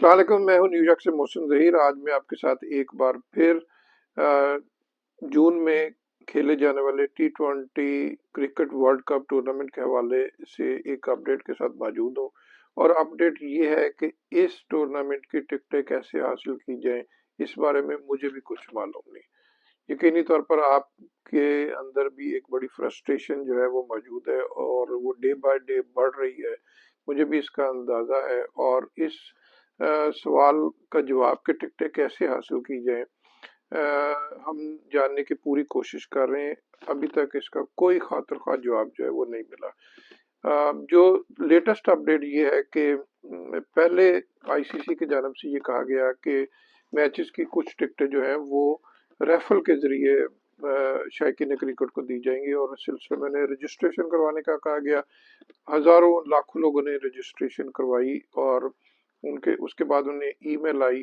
السلام علیکم، میں ہوں نیو یارک سے محسن ظہیر۔ آج میں آپ کے ساتھ ایک بار پھر جون میں کھیلے جانے والے T20 cricket world cup tournament کے حوالے سے ایک اپڈیٹ کے ساتھ موجود ہوں، اور اپڈیٹ یہ ہے کہ اس ٹورنامنٹ کی ٹکٹیں کیسے حاصل کی جائیں، اس بارے میں مجھے بھی کچھ معلوم نہیں۔ یقینی طور پر آپ کے اندر بھی ایک بڑی فرسٹریشن جو ہے وہ موجود ہے، اور وہ ڈے بائی ڈے بڑھ رہی ہے، مجھے بھی اس کا اندازہ ہے۔ اور اس سوال کا جواب کہ ٹکٹیں کیسے حاصل کی جائیں ہم جاننے کی پوری کوشش کر رہے ہیں۔ ابھی تک اس کا کوئی خاطر خواہ جواب جو ہے وہ نہیں ملا۔ جو لیٹسٹ اپڈیٹ یہ ہے کہ پہلے آئی سی سی کی جانب سے یہ کہا گیا کہ میچز کی کچھ ٹکٹیں جو ہیں وہ ریفل کے ذریعے شائقین کرکٹ کو دی جائیں گی، اور اس سلسلے میں نے رجسٹریشن کروانے کا کہا گیا۔ ہزاروں لاکھوں لوگوں نے رجسٹریشن کروائی، اور اس کے بعد انہیں ای میل آئی،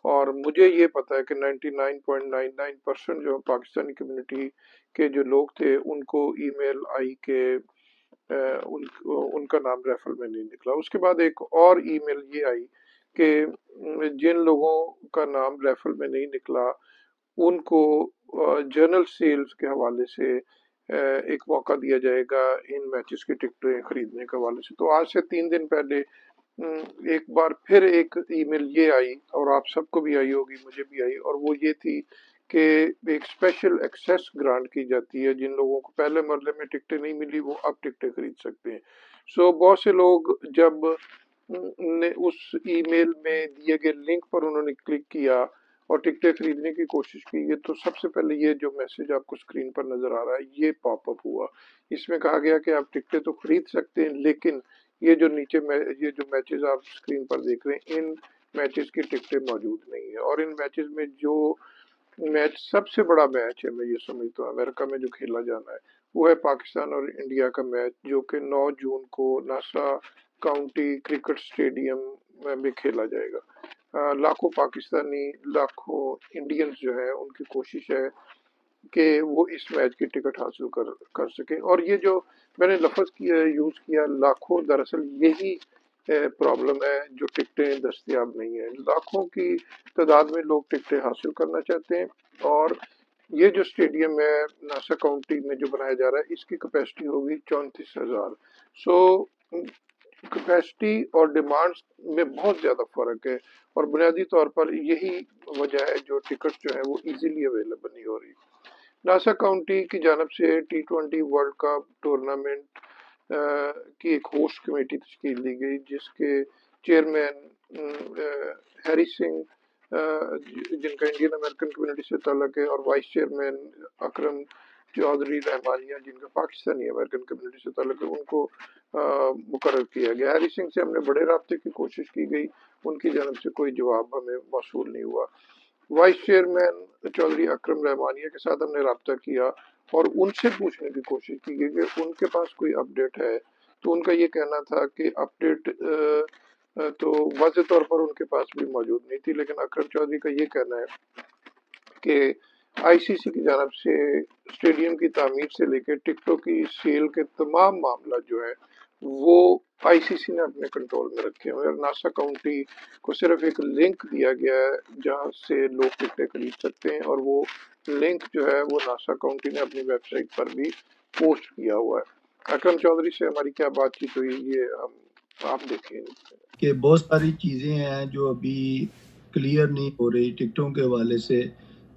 اور مجھے یہ پتا ہے کہ 99.99% جو پاکستانی کمیونٹی کے جو لوگ تھے ان کو ای میل آئی کہ ان کا نام ریفل میں نہیں نکلا۔ اس کے بعد ایک اور ای میل یہ آئی کہ جن لوگوں کا نام ریفل میں نہیں نکلا ان کو جنرل سیلز کے حوالے سے ایک موقع دیا جائے گا ان میچز کی ٹکٹیں خریدنے کے حوالے سے۔ تو آج سے 3 دن پہلے ایک بار پھر ایک ای میل یہ آئی، اور آپ سب کو بھی آئی ہوگی، مجھے بھی آئی، اور وہ یہ تھی کہ ایک اسپیشل ایکسیس گرانٹ کی جاتی ہے۔ جن لوگوں کو پہلے مرحلے میں ٹکٹیں نہیں ملی وہ اب ٹکٹیں خرید سکتے ہیں۔ سو بہت سے لوگ جب نے اس ای میل میں دیے گئے لنک پر انہوں نے کلک کیا اور ٹکٹیں خریدنے کی کوشش کی ہے، تو سب سے پہلے یہ جو میسج آپ کو اسکرین پر نظر آ رہا ہے یہ پاپ اپ ہوا۔ اس میں کہا گیا کہ آپ ٹکٹیں تو خرید سکتے ہیں، لیکن یہ جو نیچے یہ جو میچز آپ اسکرین پر دیکھ رہے ہیں ان میچز کی ٹکٹیں موجود نہیں ہیں۔ اور ان میچز میں جو میچ سب سے بڑا میچ ہے، میں یہ سمجھتا ہوں امریکہ میں جو کھیلا جانا ہے، وہ ہے پاکستان اور انڈیا کا میچ، جو کہ 9 جون کو ناسا کاؤنٹی کرکٹ اسٹیڈیم میں کھیلا جائے گا۔ لاکھوں پاکستانی، لاکھوں انڈینز جو ہیں ان کی کوشش ہے کہ وہ اس میچ کی ٹکٹ حاصل کر سکیں۔ اور یہ جو میں نے لفظ یوز کیا لاکھوں، دراصل یہی پرابلم ہے جو ٹکٹیں دستیاب نہیں ہیں۔ لاکھوں کی تعداد میں لوگ ٹکٹیں حاصل کرنا چاہتے ہیں، اور یہ جو اسٹیڈیم ہے ناسا کاؤنٹی میں جو بنایا جا رہا ہے اس کی کیپیسٹی ہوگی 34,000۔ سو کیپیسٹی اور ڈیمانڈز میں بہت زیادہ فرق ہے، اور بنیادی طور پر یہی وجہ ہے جو ٹکٹ جو ہے وہ ایزیلی اویلیبل نہیں ہو رہی۔ ناسا کاؤنٹی کی جانب سے T20 ورلڈ کپ ٹورنامنٹ کی ایک ہوسٹ کمیٹی تشکیل دی گئی، جس کے چیئرمین ہیری سنگھ جن کا انڈین امریکن کمیونٹی سے تعلق ہے، اور وائس چیئرمین اکرم چودھری رحمانیہ جن کا پاکستانی امریکن کمیونٹی سے تعلق ہے، ان کو مقرر کیا گیا۔ ہیری سنگھ سے ہم نے بڑے رابطے کی کوشش کی گئی، ان کی جانب سے کوئی جواب ہمیں موصول نہیں ہوا۔ وائس چیئرمین چودھری اکرم رحمانیہ کے ساتھ ہم نے رابطہ کیا اور ان سے پوچھنے کی کوشش کی گئی کہ ان کے پاس کوئی اپڈیٹ ہے، تو ان کا یہ کہنا تھا کہ اپڈیٹ تو واضح طور پر ان کے پاس بھی موجود نہیں تھی، لیکن اکرم چودھری کا یہ کہنا ہے کہ آئی سی سی کی جانب سے اسٹیڈیم کی تعمیر سے لے کے ٹکٹوں کی سیل کے تمام معاملات جو ہیں وہ آئی سی سی نے اپنے کنٹرول میں رکھے ہوئے، اور ناسا کاؤنٹی کو صرف ایک لنک دیا گیا ہے جہاں سے لوگ ٹکٹیں خرید سکتے ہیں، اور وہ لنک جو ہے وہ ناسا کاؤنٹی نے اپنی ویب سائٹ پر بھی پوسٹ کیا ہوا ہے۔ اکرم چودھری سے ہماری کیا بات چیت ہوئی یہ آپ دیکھیں کہ بہت ساری چیزیں ہیں جو ابھی کلیئر نہیں ہو رہی ٹکٹوں کے حوالے سے،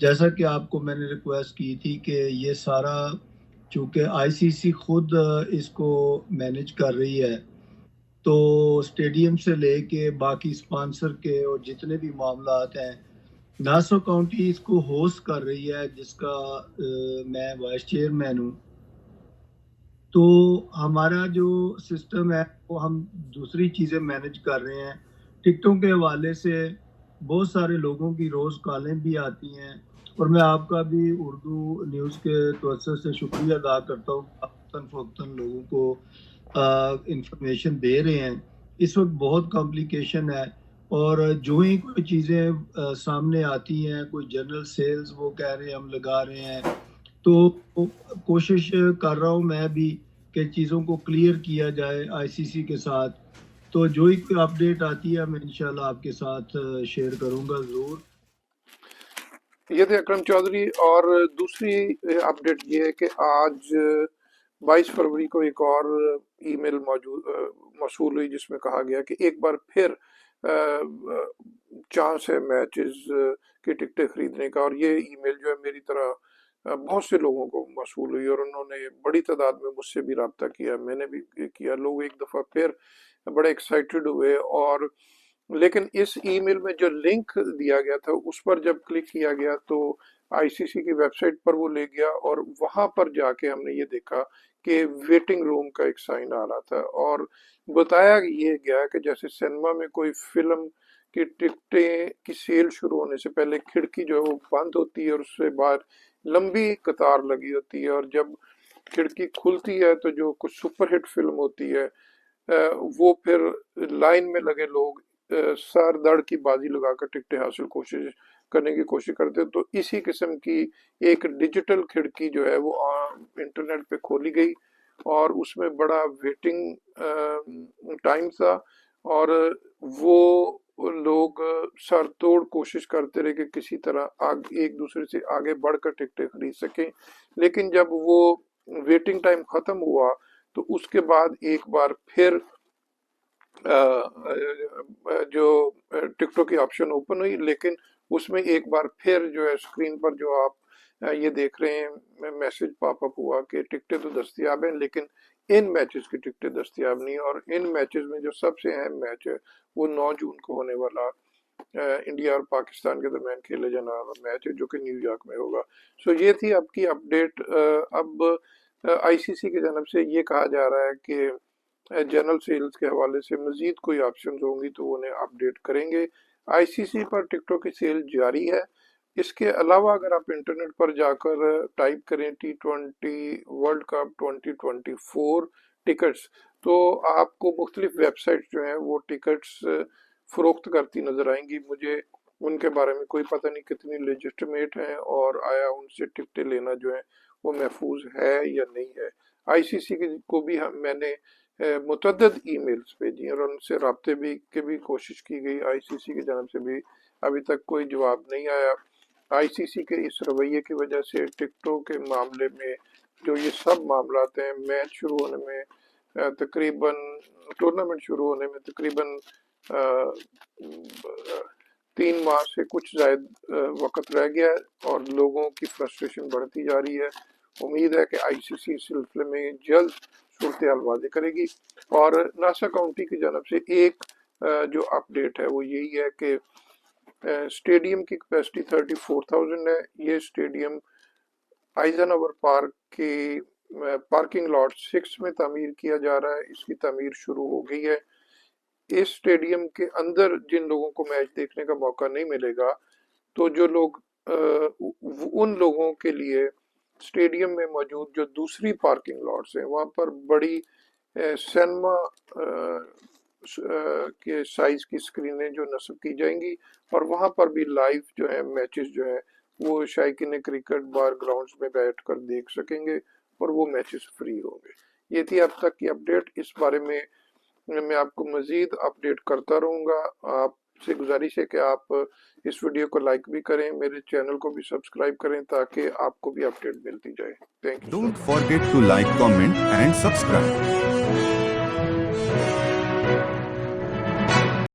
جیسا کہ آپ کو میں نے ریکویسٹ کی تھی کہ یہ سارا چونکہ آئی سی سی خود اس کو مینیج کر رہی ہے، تو اسٹیڈیم سے لے کے باقی اسپانسر کے اور جتنے بھی معاملات ہیں ناسا کاؤنٹی اس کو ہوسٹ کر رہی ہے، جس کا میں وائس چیئرمین ہوں۔ تو ہمارا جو سسٹم ہے وہ ہم دوسری چیزیں مینیج کر رہے ہیں۔ ٹکٹوں کے حوالے سے بہت سارے لوگوں کی روز کالیں بھی آتی ہیں، اور میں آپ کا بھی اردو نیوز کے توسط سے شکریہ ادا کرتا ہوں، وقتاً فوقتاً لوگوں کو انفارمیشن دے رہے ہیں۔ اس وقت بہت کمپلیکیشن ہے، اور جو ہی کوئی چیزیں سامنے آتی ہیں، کوئی جنرل سیلز وہ کہہ رہے ہیں ہم لگا رہے ہیں، تو کوشش کر رہا ہوں میں بھی کہ چیزوں کو کلیئر کیا جائے آئی سی سی کے ساتھ۔ تو جو ہی کوئی اپڈیٹ آتی ہے میں انشاءاللہ آپ کے ساتھ شیئر کروں گا ضرور۔ یہ تھے اکرم چودھری۔ اور دوسری اپڈیٹ یہ ہے کہ آج 22 فروری کو ایک اور ای میل موصول ہوئی جس میں کہا گیا کہ ایک بار پھر چانس ہے میچز کی ٹکٹیں خریدنے کا، اور یہ ای میل جو ہے میری طرح بہت سے لوگوں کو موصول ہوئی اور انہوں نے بڑی تعداد میں مجھ سے بھی رابطہ کیا، میں نے بھی کیا۔ لوگ ایک دفعہ پھر بڑے ایکسائٹڈ ہوئے، اور لیکن اس ای میل میں جو لنک دیا گیا تھا اس پر جب کلک کیا گیا تو آئی سی سی کی ویب سائٹ پر وہ لے گیا، اور وہاں پر جا کے ہم نے یہ دیکھا کہ ویٹنگ روم کا ایک سائن آ رہا تھا، اور بتایا یہ گیا کہ جیسے سینما میں کوئی فلم کی ٹکٹیں کی سیل شروع ہونے سے پہلے کھڑکی جو ہے وہ بند ہوتی ہے اور اس سے باہر لمبی قطار لگی ہوتی ہے، اور جب کھڑکی کھلتی ہے تو جو کچھ سپر ہٹ فلم ہوتی ہے وہ پھر لائن میں لگے لوگ سر دڑ کی بازی لگا کر ٹکٹیں حاصل کرنے کی کوشش کرتے ہیں۔ تو اسی قسم کی ایک ڈیجیٹل کھڑکی جو ہے وہ انٹرنیٹ پہ کھولی گئی، اور اس میں بڑا ویٹنگ ٹائم تھا، اور وہ لوگ سر توڑ کوشش کرتے رہے کہ کسی طرح ایک دوسرے سے آگے بڑھ کر ٹکٹیں خرید سکیں، لیکن جب وہ ویٹنگ ٹائم ختم ہوا تو اس کے بعد ایک بار پھر جو ٹکٹوں کی آپشن اوپن ہوئی، لیکن اس میں ایک بار پھر جو ہے اسکرین پر جو آپ یہ دیکھ رہے ہیں میسج پاپ اپ ہوا کہ ٹکٹیں تو دستیاب ہیں لیکن ان میچز کی ٹکٹیں دستیاب نہیں، اور ان میچز میں جو سب سے اہم میچ ہے وہ 9 جون کو ہونے والا انڈیا اور پاکستان کے درمیان کھیلے جانے والا میچ ہے جو کہ نیو یارک میں ہوگا۔ سو یہ تھی اب کی اپڈیٹ۔ اب آئی سی سی کی جانب سے یہ کہا جا رہا ہے کہ جنرل سیلز کے حوالے سے مزید کوئی آپشنز ہوں گی تو انہیں اپڈیٹ کریں گے۔ آئی سی سی پر ٹکٹوں کی سیل جاری ہے۔ اس کے علاوہ اگر آپ انٹرنیٹ پر جا کر ٹائپ کریں T20 ورلڈ کپ 2024 ٹکٹس تو آپ کو مختلف ویب سائٹس جو ہیں وہ ٹکٹس فروخت کرتی نظر آئیں گی۔ مجھے ان کے بارے میں کوئی پتہ نہیں کتنی لیجسٹمیٹ ہیں اور آیا ان سے ٹکٹیں لینا جو ہے وہ محفوظ ہے یا نہیں ہے۔ آئی سی سی کو بھی میں نے متعدد ای میلز بھیجی اور ان سے رابطے کی بھی کوشش کی گئی، آئی سی سی کی جانب سے بھی ابھی تک کوئی جواب نہیں آیا۔ آئی سی سی کے اس رویے کی وجہ سے ٹکٹوں کے معاملے میں جو یہ سب معاملات ہیں، میچ شروع ہونے میں تقریباً ٹورنامنٹ شروع ہونے میں تقریباً 3 ماہ سے کچھ زائد وقت رہ گیا ہے اور لوگوں کی فرسٹریشن بڑھتی جا رہی ہے۔ امید ہے کہ آئی سی سی اس سلسلے میں جلد صورتحال واضح کرے گی۔ اور ناسا کاؤنٹی کی جانب سے ایک جو اپڈیٹ ہے وہ یہی ہے کہ اسٹیڈیم کی کیپیسٹی 34,000 ہے۔ یہ اسٹیڈیم آئزن اوور پارک کی پارکنگ لاٹ 6 میں تعمیر کیا جا رہا ہے۔ اس کی تعمیر شروع ہو گئی ہے۔ اس اسٹیڈیم کے اندر جن لوگوں کو میچ دیکھنے کا موقع نہیں ملے گا تو جو لوگ ان لوگوں کے لیے اسٹیڈیم میں موجود جو دوسری پارکنگ لاٹس ہیں وہاں پر بڑی سینما کے سائز کی اسکرینیں جو نصب کی جائیں گی، اور وہاں پر بھی لائیو جو ہے میچز جو ہے وہ شائقین کرکٹ بار گراؤنڈز میں بیٹھ کر دیکھ سکیں گے اور وہ میچز فری ہوں گے۔ یہ تھی اب تک کی اپڈیٹ۔ اس بارے میں میں آپ کو مزید اپڈیٹ کرتا رہوں گا۔ آپ سے گزارش ہے کہ آپ اس ویڈیو کو لائک بھی کریں، میرے چینل کو بھی سبسکرائب کریں تاکہ آپ کو بھی اپڈیٹ ملتی جائے۔ Thank you. Don't forget to like, comment and subscribe.